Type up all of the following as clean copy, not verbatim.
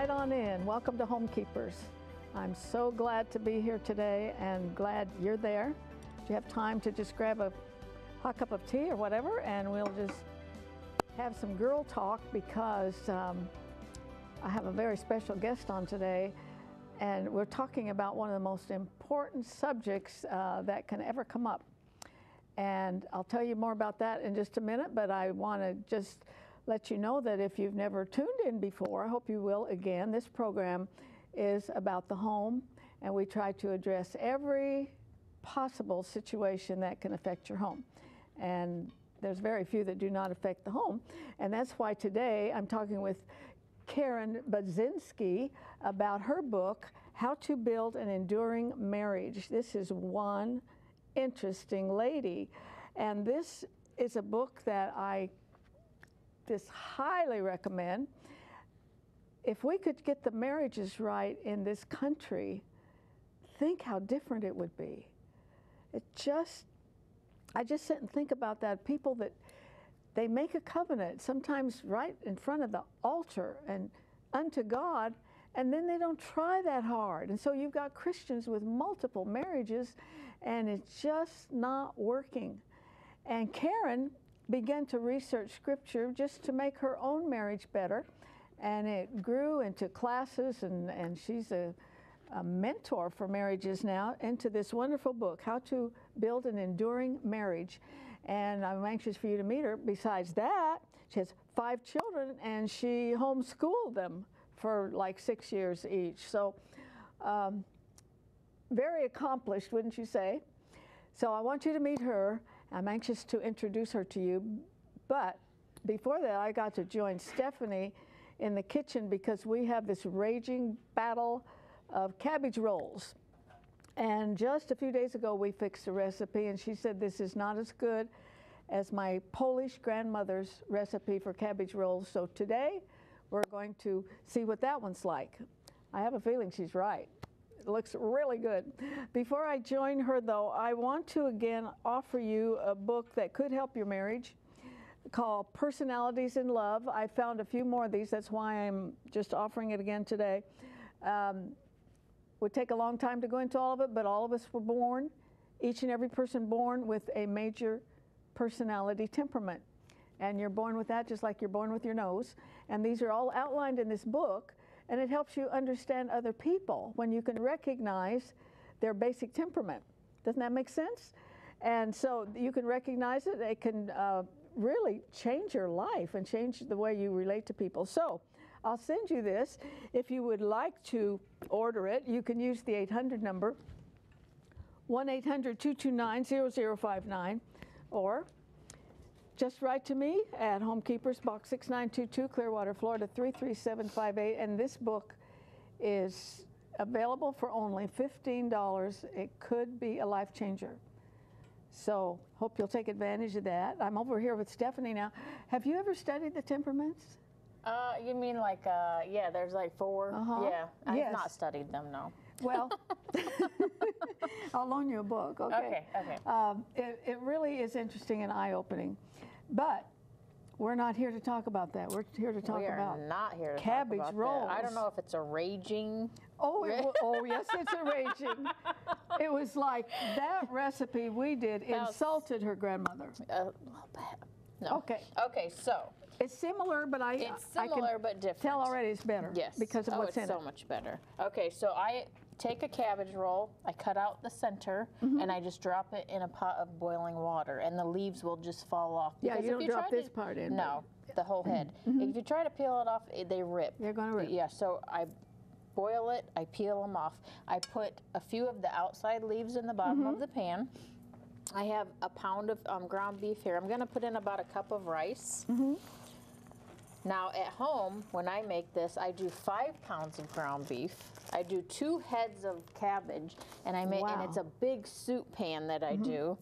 right on in. Welcome to Homekeepers. I'm so glad to be here today and glad you're there. You have time to just grab a hot cup of tea or whatever, and we'll just have some girl talk because I have a very special guest on today, and we're talking about one of the most important subjects that can ever come up. And I'll tell you more about that in just a minute, but I want to just let you know that if you've never tuned in before, I hope you will again. This program is about the home, and we try to address every possible situation that can affect your home. And there's very few that do not affect the home. And that's why today I'm talking with Karen Budzinski about her book, How to Build an Enduring Marriage. This is one interesting lady. And this is a book that I just highly recommend. If we could get the marriages right in this country, think how different it would be. I just sit and think about that. People that they make a covenant, sometimes right in front of the altar and unto God, and then they don't try that hard. And so you've got Christians with multiple marriages, and it's just not working. And Karen began to research scripture just to make her own marriage better, and it grew into classes, and she's a mentor for marriages now, into this wonderful book, How to Build an Enduring Marriage. And I'm anxious for you to meet her. Besides that, she has 5 children, and she homeschooled them for like 6 years each. So very accomplished, wouldn't you say? So I want you to meet her. I'm anxious to introduce her to you. But before that, I got to join Stephanie in the kitchen because we have this raging battle of cabbage rolls. And just a few days ago, we fixed a recipe, and she said this is not as good as my Polish grandmother's recipe for cabbage rolls. So today, we're going to see what that one's like. I have a feeling she's right. It looks really good. Before I join her, though, I want to again offer you a book that could help your marriage called Personalities in Love. I found a few more of these. That's why I'm just offering it again today. Would take a long time to go into all of it, but all of us were born, each and every person born with a major personality temperament. And you're born with that just like you're born with your nose. And these are all outlined in this book, and it helps you understand other people when you can recognize their basic temperament. Doesn't that make sense? And so you can recognize it. It can really change your life and change the way you relate to people. So I'll send you this. If you would like to order it, you can use the 800 number, 1-800-229-0059, or just write to me at Homekeepers, Box 6922, Clearwater, Florida, 33758. And this book is available for only $15. It could be a life changer. So hope you'll take advantage of that. I'm over here with Stephanie now. Have you ever studied the temperaments? You mean like, yeah, there's like 4? Yeah, I've not studied them, no. Well, I'll loan you a book, okay? Okay. It really is interesting and eye-opening. But we're not here to talk about that. We're here to talk about cabbage rolls. I don't know if it's a raging. Oh, yes, it's a raging. It was like that recipe we did insulted her grandmother. A little bit. No. Okay, so. It's similar, but I can but different. Tell already it's better. Yes. Because of what's in it. So much better. Okay, so I take a cabbage roll, I cut out the center, and I just drop it in a pot of boiling water, and the leaves will just fall off. Yeah, you don't drop this part in. No, the whole head. If you try to peel it off, they rip. They're going to rip. Yeah, so I boil it, I peel them off. I put a few of the outside leaves in the bottom of the pan. I have a pound of ground beef here. I'm going to put in about a cup of rice. Now at home, when I make this, I do 5 pounds of ground beef. I do 2 heads of cabbage, and and it's a big soup pan that I do.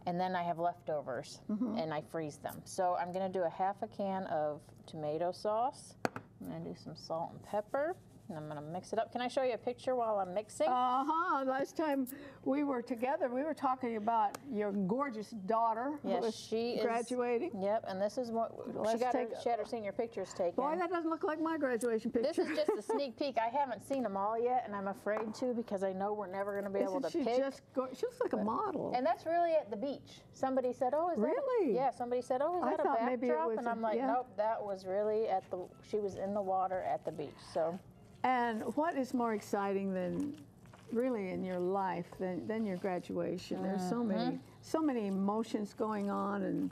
And then I have leftovers, and I freeze them. So I'm going to do a half a can of tomato sauce. I'm going to do some salt and pepper. and I'm going to mix it up. Can I show you a picture while I'm mixing? Last time we were together, we were talking about your gorgeous daughter. Yes, she is graduating. Yep, and this is what she had her senior pictures taken. Boy, that doesn't look like my graduation picture. This is just a sneak peek. I haven't seen them all yet, and I'm afraid to because I know we're never going to be able to pick. She looks like a model. And that's really at the beach. Somebody said, "Oh, is that?" Really? Yeah. Somebody said, "Oh, is that a backdrop?" And I'm like, "Nope, that was really at the." She was in the water at the beach. So. And what is more exciting than, really, in your life than your graduation? There's so many emotions going on, and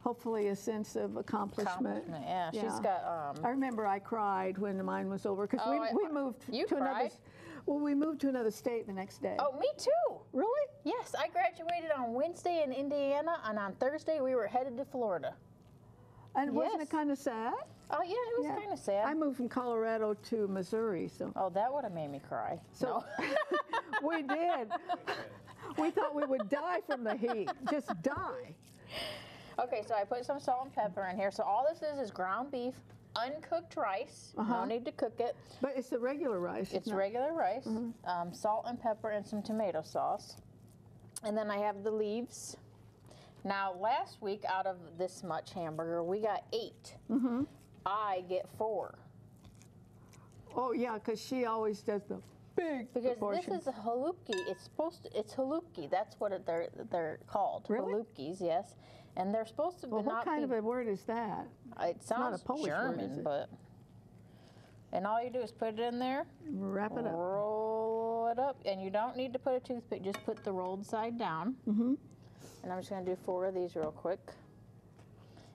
hopefully a sense of accomplishment. Yeah, she's got. I remember I cried when mine was over because we moved to another. Well, we moved to another state the next day. Oh, me too. Really? Yes, I graduated on Wednesday in Indiana, and on Thursday we were headed to Florida. And wasn't it kind of sad? Oh, yeah, it was kind of sad. I moved from Colorado to Missouri, so. Oh, that would have made me cry. So we did. We thought we would die from the heat, just die. Okay, so I put some salt and pepper in here. So all this is ground beef, uncooked rice. No need to cook it. But it's the regular rice. It's regular rice, salt and pepper and some tomato sauce. And then I have the leaves. Now, last week out of this much hamburger, we got 8. I get 4. Oh, yeah, because she always does the big proportions. This is a halupki. It's halupki. That's what they're called. Really? Halupkis, yes. And they're supposed to what kind of a word is that? It sounds not a Polish German, word, is it? but. And all you do is put it in there. Wrap it up. Roll it up. And you don't need to put a toothpick. Just put the rolled side down. And I'm just going to do 4 of these real quick.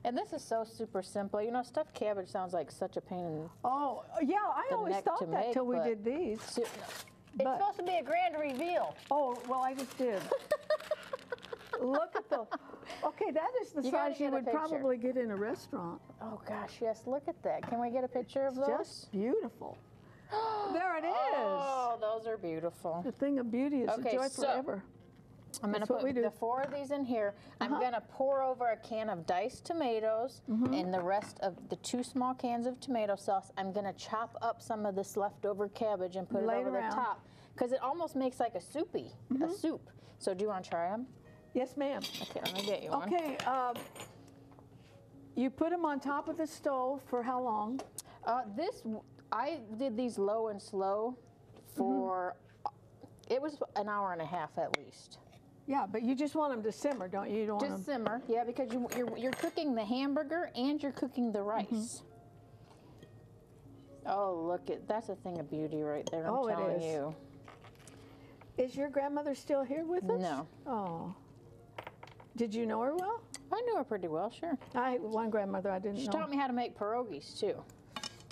And this is so super simple. You know, stuffed cabbage sounds like such a pain in Oh, yeah, I always thought that till we did these. It's supposed to be a grand reveal. Oh, well, I just did. Look at the, okay, that is the size you would probably get in a restaurant. Oh, gosh, yes, look at that. Can we get a picture of those? Just beautiful. There it is. Oh, those are beautiful. The thing of beauty is a joy forever. I'm going to put the 4 of these in here. I'm going to pour over a can of diced tomatoes and the rest of the 2 small cans of tomato sauce. I'm going to chop up some of this leftover cabbage and put it over the top because it almost makes like a soupy, a soup. So do you want to try them? Yes, ma'am. Okay, let me get you one. Okay, you put them on top of the stove for how long? I did these low and slow for, it was an hour and a half at least. Yeah, but you just want them to simmer, don't you? You don't just simmer, yeah, because you're cooking the hamburger and you're cooking the rice. Oh, look, that's a thing of beauty right there, I'm telling you. Is your grandmother still here with us? No. Oh. Did you know her well? I knew her pretty well, sure. One grandmother I didn't know. She taught me how to make pierogies, too.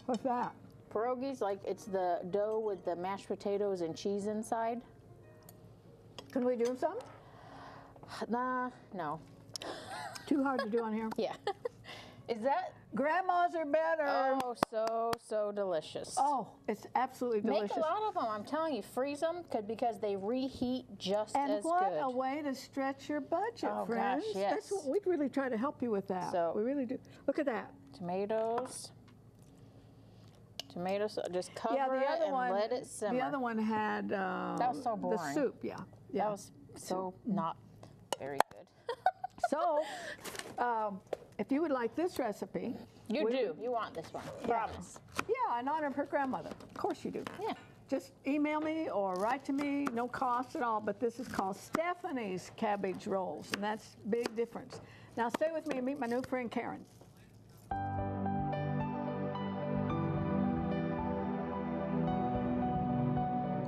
What's that? Pierogies, like it's the dough with the mashed potatoes and cheese inside. Can we do some? Nah, no. Too hard to do on here? Yeah. Is that? Grandmas are better. Oh, so delicious. Oh, it's absolutely delicious. Make a lot of them. I'm telling you, freeze them because they reheat just as good. And what a way to stretch your budget, friends. Gosh, yes. That's what we really try to help you with that. So, we really do. Look at that. Tomatoes, just cover it and let it simmer. The other one had that was so boring. The soup, yeah. That was so not very good. So, if you would like this recipe. You want this one, promise. Yeah, in honor of her grandmother. Of course you do. Yeah. Just email me or write to me, no cost at all, but this is called Stephanie's Cabbage Rolls, and that's a big difference. Now stay with me and meet my new friend Karen.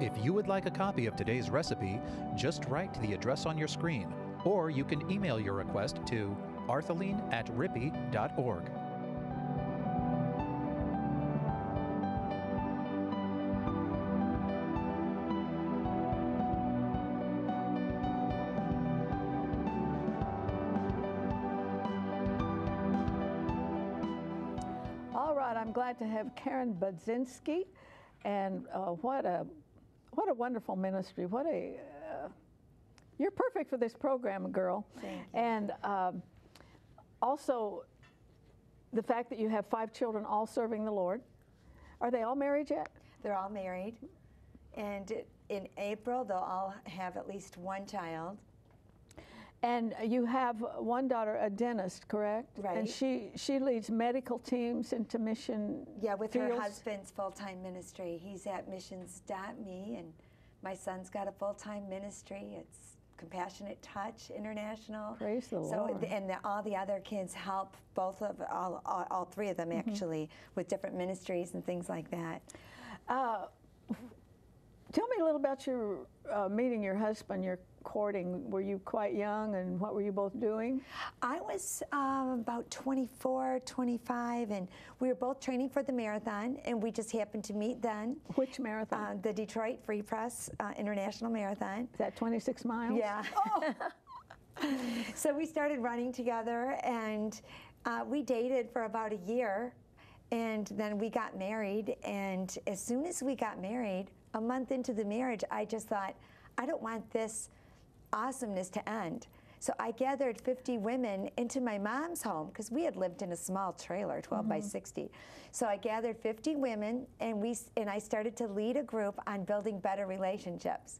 If you would like a copy of today's recipe, just write to the address on your screen, or you can email your request to arthelene@rippy.org. All right, I'm glad to have Karen Budzinski, and what a wonderful ministry. You're perfect for this program, girl. Thank you. And also, the fact that you have 5 children all serving the Lord. Are they all married yet? They're all married. And in April, they'll all have at least one child. And you have one daughter, a dentist, correct? Right. And she leads medical teams into mission Yeah, with fields. her husband's full-time ministry. He's at missions.me, and my son's got a full-time ministry. It's Compassionate Touch International. Praise the so, Lord. And all the other kids help all three of them actually with different ministries and things like that. Tell me a little about your meeting your husband, your courting. Were you quite young, and what were you both doing? I was about 24, 25, and we were both training for the marathon, and we just happened to meet then. Which marathon? The Detroit Free Press International Marathon. Is that 26 miles? Yeah. Oh. So we started running together, and we dated for about a year, and then we got married, and as soon as we got married, a month into the marriage, I just thought, I don't want this awesomeness to end. So I gathered 50 women into my mom's home, because we had lived in a small trailer, 12 by 60. So I gathered 50 women, and I started to lead a group on building better relationships.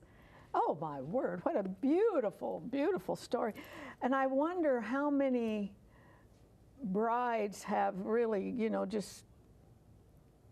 Oh my word, what a beautiful, beautiful story. And I wonder how many brides have really, you know, just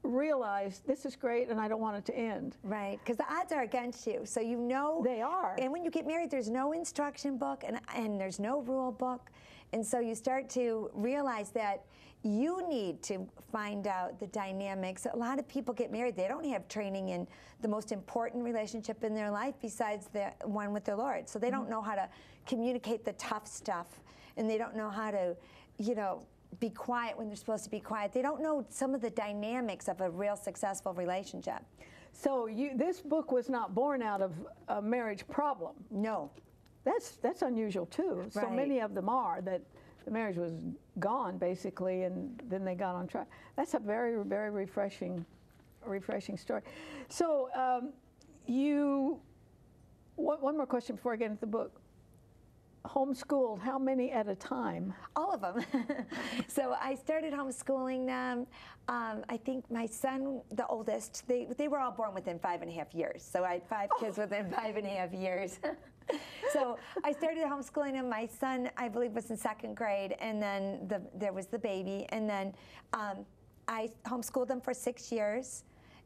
realized this is great and I don't want it to end. Right, because the odds are against you, so you know. They are. And when you get married, there's no instruction book and there's no rule book. And so you start to realize that you need to find out the dynamics. A lot of people get married, they don't have training in the most important relationship in their life besides the one with their Lord. So they don't know how to communicate the tough stuff, and they don't know how to, you know, be quiet when they're supposed to be quiet. They don't know some of the dynamics of a real successful relationship. So this book was not born out of a marriage problem. No. That's unusual too. So Right. many of them are that the marriage was gone basically, and then they got on track. That's a very, very refreshing story. So one more question before I get into the book. Homeschooled, how many at a time? All of them. So I started homeschooling them. I think my son, the oldest, they were all born within 5.5 years. So I had 5 kids within 5.5 years. So I started homeschooling him. My son, I believe, was in 2nd grade, and then there was the baby. And then I homeschooled them for 6 years.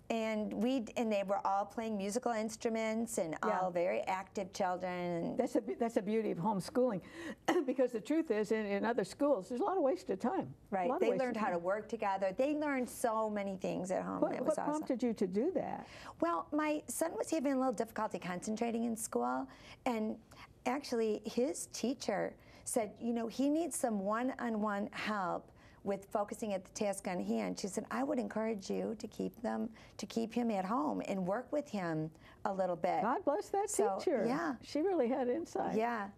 And they were all playing musical instruments and all very active children. That's the beauty of homeschooling, because the truth is, in other schools, there's a lot of wasted time. Right. They learned how to work together. They learned so many things at home. What It was awesome. prompted you to do that? Well, my son was having a little difficulty concentrating in school, and actually his teacher said, you know, he needs some one-on-one help with focusing at the task on hand. She said, I would encourage you to keep him at home and work with him a little bit. God bless that teacher. Yeah. She really had insight. Yeah.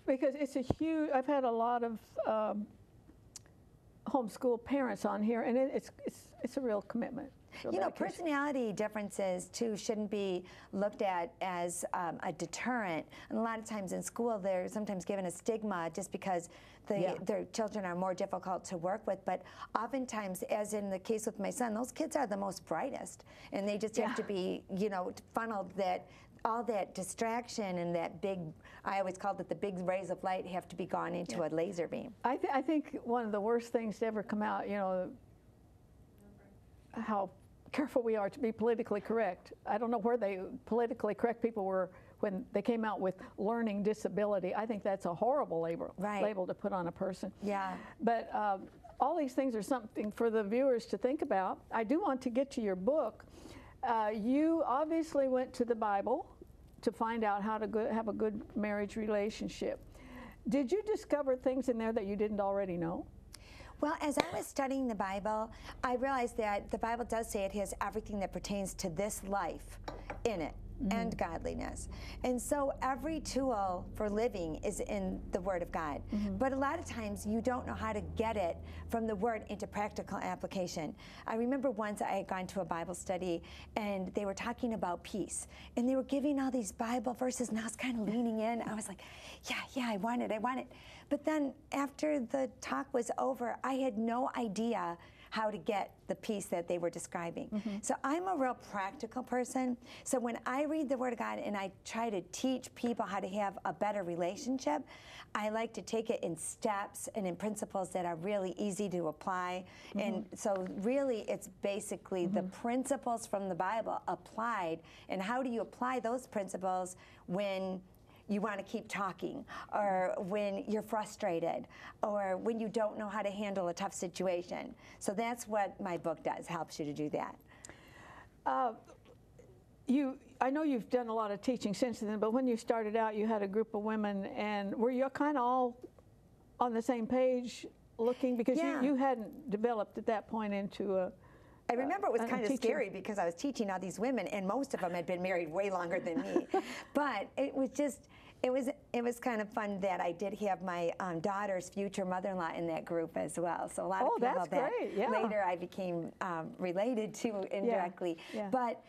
Because it's a huge, I've had a lot of homeschool parents on here, and it's a real commitment. You know, personality differences, too, shouldn't be looked at as a deterrent. And a lot of times in school, they're sometimes given a stigma just because their children are more difficult to work with. But oftentimes, as in the case with my son, those kids are the most brightest. And they just have to be, you know, funneled that all that distraction and that big, I always called it the big rays of light, have to be gone into a laser beam. I think one of the worst things to ever come out, you know, how careful we are to be politically correct. I don't know where politically correct people were when they came out with learning disability. I think that's a horrible label to put on a person. Yeah. But all these things are something for the viewers to think about. I do want to get to your book. You obviously went to the Bible to find out how to have a good marriage relationship. Did you discover things in there that you didn't already know? Well, as I was studying the Bible, I realized that the Bible does say it has everything that pertains to this life in it, and godliness. And so every tool for living is in the Word of God. But a lot of times you don't know how to get it from the Word into practical application. I remember once I had gone to a Bible study and they were talking about peace. And they were giving all these Bible verses, and I was kind of leaning in. I was like, yeah, I want it. But then after the talk was over, I had no idea how to get the piece that they were describing. So I'm a real practical person. So when I read the Word of God and I try to teach people how to have a better relationship, I like to take it in steps and in principles that are really easy to apply. And so really it's basically the principles from the Bible applied. And how do you apply those principles when you want to keep talking, or when you're frustrated, or when you don't know how to handle a tough situation. So that's what my book does, helps you to do that. I know you've done a lot of teaching since then, but when you started out, you had a group of women, and were you kind of all on the same page looking? Because you hadn't developed at that point into a I remember it was kind of scary because I was teaching all these women, and most of them had been married way longer than me. But it was just, it was kind of fun that I did have my daughter's future mother-in-law in that group as well. So a lot of people that later I became related to indirectly. But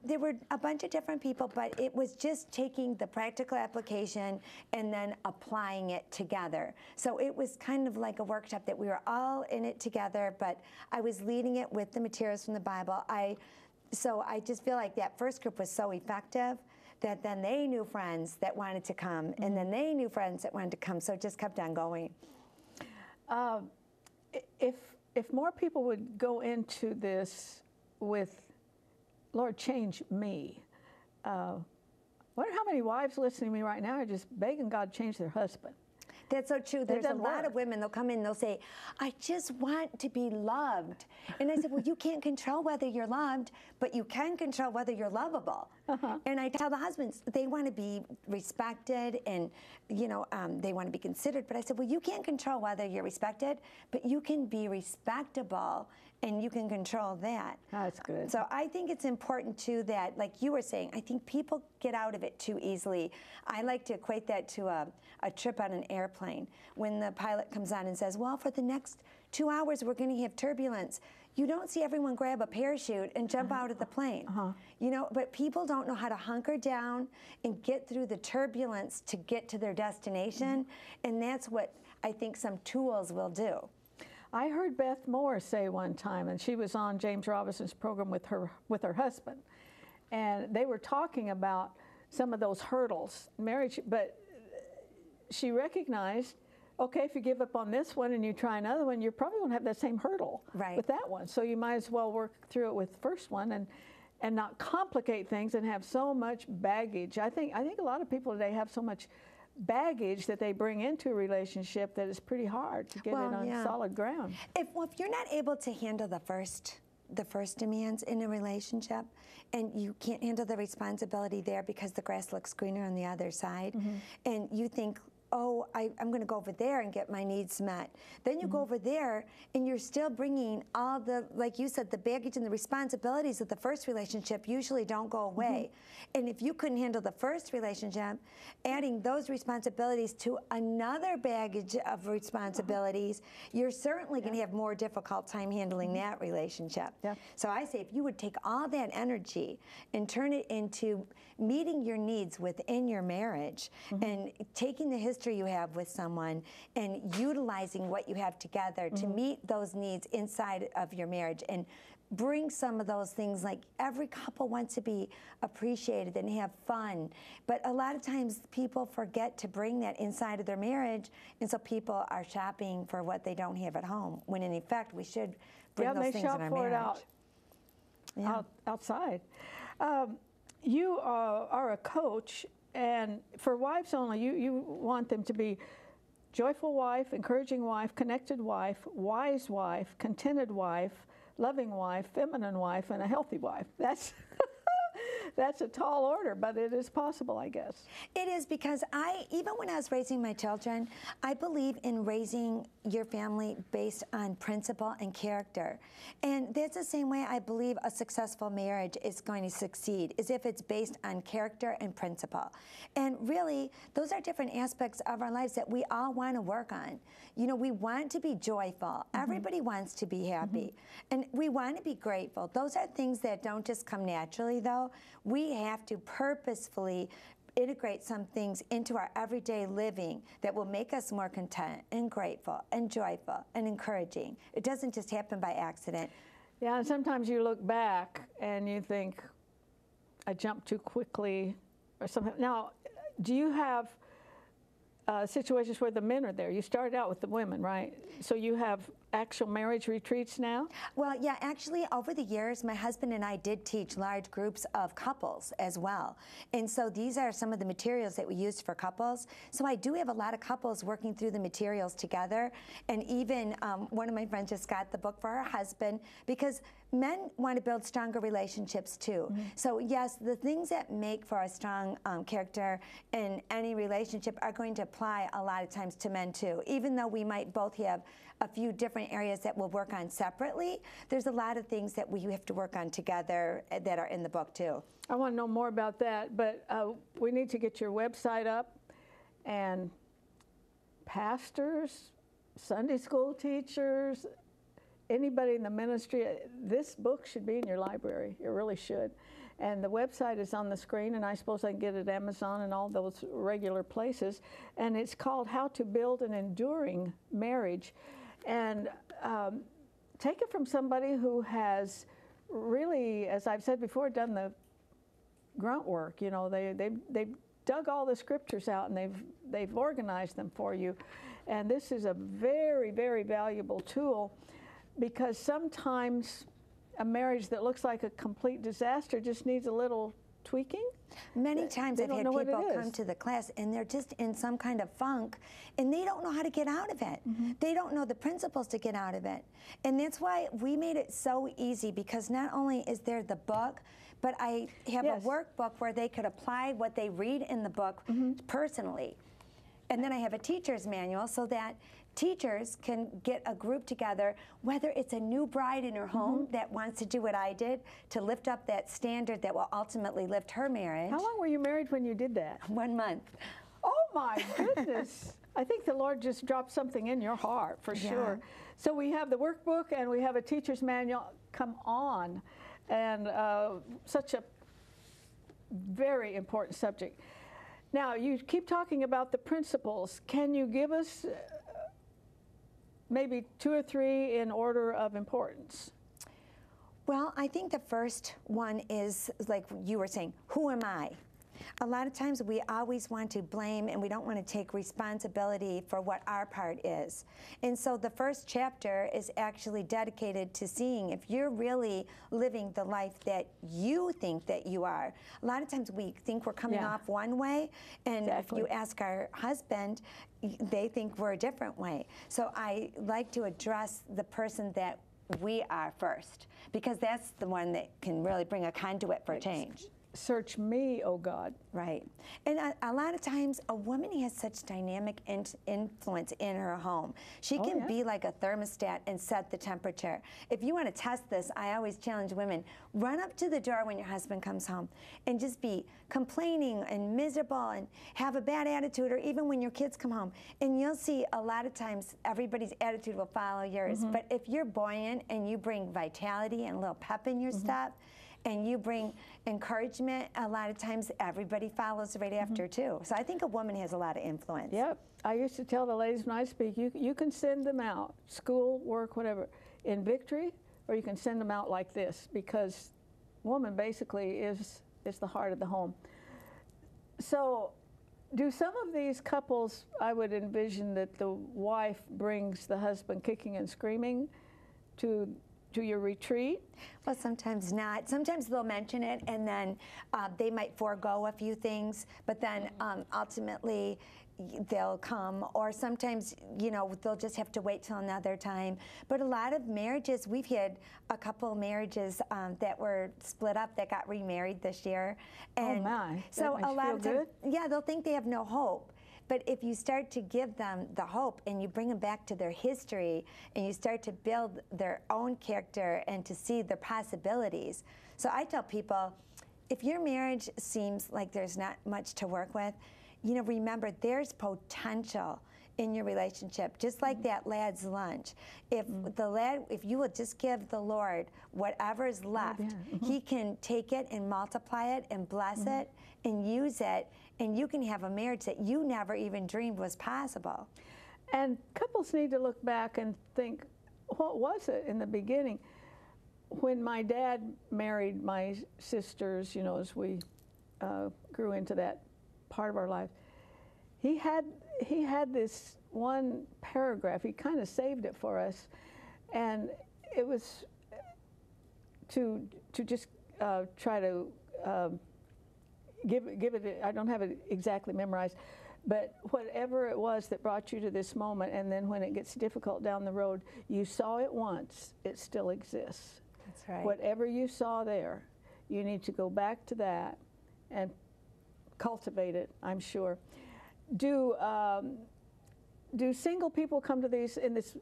there were a bunch of different people, but it was just taking the practical application and then applying it together. So it was kind of like a workshop that we were all in it together, but I was leading it with the materials from the Bible. So I just feel like that first group was so effective that then they knew friends that wanted to come, and then they knew friends that wanted to come, so it just kept on going. If more people would go into this with, Lord, change me. I wonder how many wives listening to me right now are just begging God to change their husband. That's so true. There's a lot of women, they'll come in and they'll say, I just want to be loved. And I said, well, you can't control whether you're loved, but you can control whether you're lovable. And I tell the husbands, they want to be respected and, you know, they want to be considered. But I said, well, you can't control whether you're respected, but you can be respectable and you can control that. That's good. So I think it's important too that, like you were saying, I think people get out of it too easily. I like to equate that to a trip on an airplane. When the pilot comes on and says, well, for the next 2 hours we're going to have turbulence. You don't see everyone grab a parachute and jump out of the plane. You know, but people don't know how to hunker down and get through the turbulence to get to their destination. And that's what I think some tools will do. I heard Beth Moore say one time, and she was on James Robinson's program with her husband, and they were talking about some of those hurdles in marriage, but she recognized, okay, if you give up on this one and you try another one, you're probably going to have that same hurdle with that one. So you might as well work through it with the first one and not complicate things and have so much baggage. I think a lot of people today have so much baggage that they bring into a relationship that is pretty hard to get it on solid ground. If you're not able to handle the first demands in a relationship, and you can't handle the responsibility there because the grass looks greener on the other side, and you think, oh, I'm going to go over there and get my needs met. Then you go over there and you're still bringing all the, like you said, the baggage and the responsibilities of the first relationship usually don't go away. And if you couldn't handle the first relationship, adding those responsibilities to another baggage of responsibilities, you're certainly going to have more difficult time handling that relationship. So I say if you would take all that energy and turn it into meeting your needs within your marriage and taking the history you have with someone and utilizing what you have together to meet those needs inside of your marriage, and bring some of those things, like every couple wants to be appreciated and have fun, but a lot of times people forget to bring that inside of their marriage, and so people are shopping for what they don't have at home, when in effect we should bring those things in our marriage. Outside. You are a coach, and for wives only, you want them to be joyful wife, encouraging wife, connected wife, wise wife, contented wife, loving wife, feminine wife, and a healthy wife. That's a tall order, but it is possible, I guess. It is, because even when I was raising my children, I believe in raising your family based on principle and character. And that's the same way I believe a successful marriage is going to succeed, is if it's based on character and principle. And really, those are different aspects of our lives that we all want to work on. You know, we want to be joyful. Everybody wants to be happy. And we want to be grateful. Those are things that don't just come naturally, though. We have to purposefully integrate some things into our everyday living that will make us more content and grateful and joyful and encouraging. It doesn't just happen by accident. Yeah, and sometimes you look back and you think, I jumped too quickly or something. Now, do you have situations where the men are there? You started out with the women, right? So you have actual marriage retreats now? Well, yeah, actually, over the years, my husband and I did teach large groups of couples as well. And so these are some of the materials that we used for couples. So I do have a lot of couples working through the materials together. And even one of my friends just got the book for her husband, because men want to build stronger relationships too. Mm-hmm. So yes, the things that make for a strong character in any relationship are going to apply a lot of times to men too. Even though we might both have a few different areas that we'll work on separately, there's a lot of things that we have to work on together that are in the book too. I want to know more about that, but we need to get your website up, and pastors, Sunday school teachers, anybody in the ministry, this book should be in your library. It really should. And the website is on the screen, and I suppose I can get it at Amazon and all those regular places. And it's called How to Build an Enduring Marriage. And take it from somebody who has really, as I've said before, done the grunt work. You know, they've dug all the scriptures out, and they've organized them for you. And this is a very, very valuable tool, because sometimes a marriage that looks like a complete disaster just needs a little tweaking. Many times I've had people come to the class and they're just in some kind of funk and they don't know how to get out of it. Mm-hmm. They don't know the principles to get out of it. And that's why we made it so easy, because not only is there the book, but I have a workbook where they could apply what they read in the book personally. And then I have a teacher's manual so that teachers can get a group together, whether it's a new bride in her home that wants to do what I did to lift up that standard that will ultimately lift her marriage. How long were you married when you did that? 1 month. Oh my goodness. I think the Lord just dropped something in your heart for sure. So we have the workbook and we have a teacher's manual. Come on. And such a very important subject. Now, you keep talking about the principles. Can you give us maybe 2 or 3 in order of importance? Well, I think the first one is, like you were saying, who am I? A lot of times we always want to blame and we don't want to take responsibility for what our part is. And so the first chapter is actually dedicated to seeing if you're really living the life that you think that you are. A lot of times we think we're coming off one way, and if you ask our husband, they think we're a different way. So I like to address the person that we are first, because that's the one that can really bring a conduit for change. Search me, oh God. Right. And a lot of times a woman has such dynamic influence in her home. She can be like a thermostat and set the temperature. If you want to test this, I always challenge women, run up to the door when your husband comes home and just be complaining and miserable and have a bad attitude, or even when your kids come home. And you'll see a lot of times everybody's attitude will follow yours. But if you're buoyant and you bring vitality and a little pep in your step, and you bring encouragement, a lot of times everybody follows right after too. So I think a woman has a lot of influence. Yep. I used to tell the ladies when I speak, you can send them out, school, work, whatever, in victory, or you can send them out like this, because woman basically is the heart of the home. So do some of these couples, I would envision that the wife brings the husband kicking and screaming to your retreat? Well, sometimes not. Sometimes they'll mention it, and then they might forego a few things, but then ultimately they'll come. Or sometimes, you know, they'll just have to wait till another time. But a lot of marriages, we've had a couple marriages that were split up that got remarried this year. And oh my! So a lot of times, they'll think they have no hope. But if you start to give them the hope and you bring them back to their history and you start to build their own character and to see the possibilities. So I tell people, if your marriage seems like there's not much to work with, you know, remember there's potential in your relationship, just like that lad's lunch. If the lad, if you will just give the Lord whatever is left, He can take it and multiply it and bless it and use it and you can have a marriage that you never even dreamed was possible. And couples need to look back and think, what was it in the beginning? When my dad married my sisters, you know, as we grew into that part of our life, he had this one paragraph. He kind of saved it for us, and it was to just try to give it. I don't have it exactly memorized, but whatever it was that brought you to this moment, and then when it gets difficult down the road, you saw it once, it still exists. That's right. Whatever you saw there, you need to go back to that and cultivate it, I'm sure. Do single people come to these in this?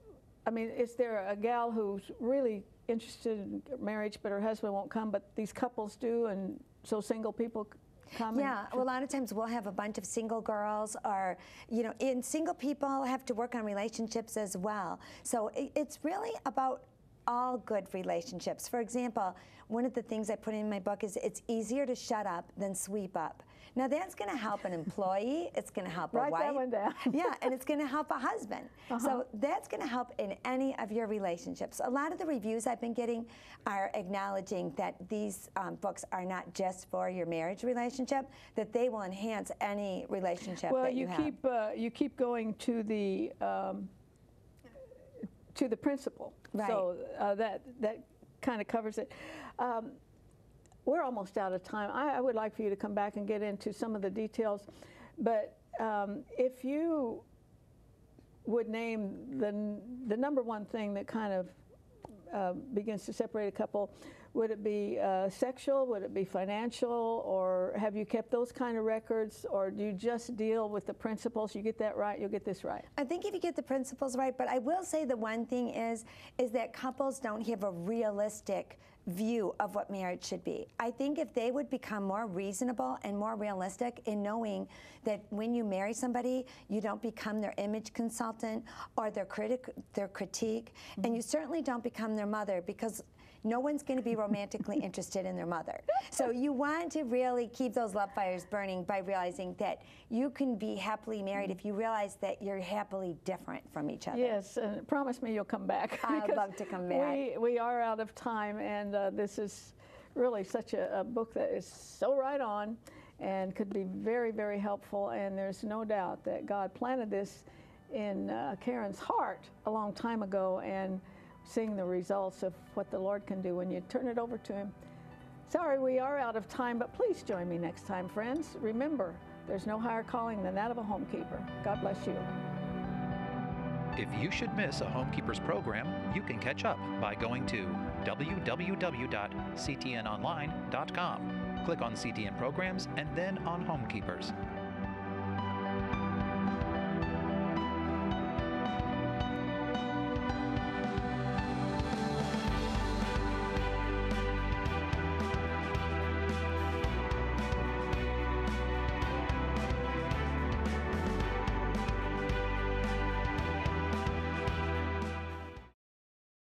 I mean, is there a gal who's really interested in marriage, but her husband won't come, but these couples do, and so single people come? Yeah, well, a lot of times we'll have a bunch of single girls, or, you know, and single people have to work on relationships as well. So it's really about all good relationships. For example, one of the things I put in my book is it's easier to shut up than sweep up. Now that's going to help an employee, it's going to help a wife. Write that one down. Yeah, and it's going to help a husband. So that's going to help in any of your relationships. A lot of the reviews I've been getting are acknowledging that these books are not just for your marriage relationship, that they will enhance any relationship that you have. Well, you keep going to the principle. Right. So that kind of covers it. We're almost out of time. I would like for you to come back and get into some of the details, but if you would name the number one thing that kind of begins to separate a couple, would it be sexual, would it be financial, or have you kept those kind of records, or do you just deal with the principles? You get that right, you'll get this right. I think if you get the principles right, but I will say the one thing is that couples don't have a realistic view of what marriage should be. I think if they would become more reasonable and more realistic in knowing that when you marry somebody, you don't become their image consultant or their critique, and you certainly don't become their mother, because no one's going to be romantically interested in their mother. So you want to really keep those love fires burning by realizing that you can be happily married if you realize that you're happily different from each other. Yes, and promise me you'll come back. I'd love to come back. We are out of time, and this is really such a book that is so right on and could be very, very helpful, and there's no doubt that God planted this in Karen's heart a long time ago, and seeing the results of what the Lord can do when you turn it over to Him. Sorry, we are out of time, but please join me next time, friends. Remember, there's no higher calling than that of a homekeeper. God bless you. If you should miss a Homekeepers program, you can catch up by going to www.ctnonline.com. Click on CTN Programs and then on Homekeepers.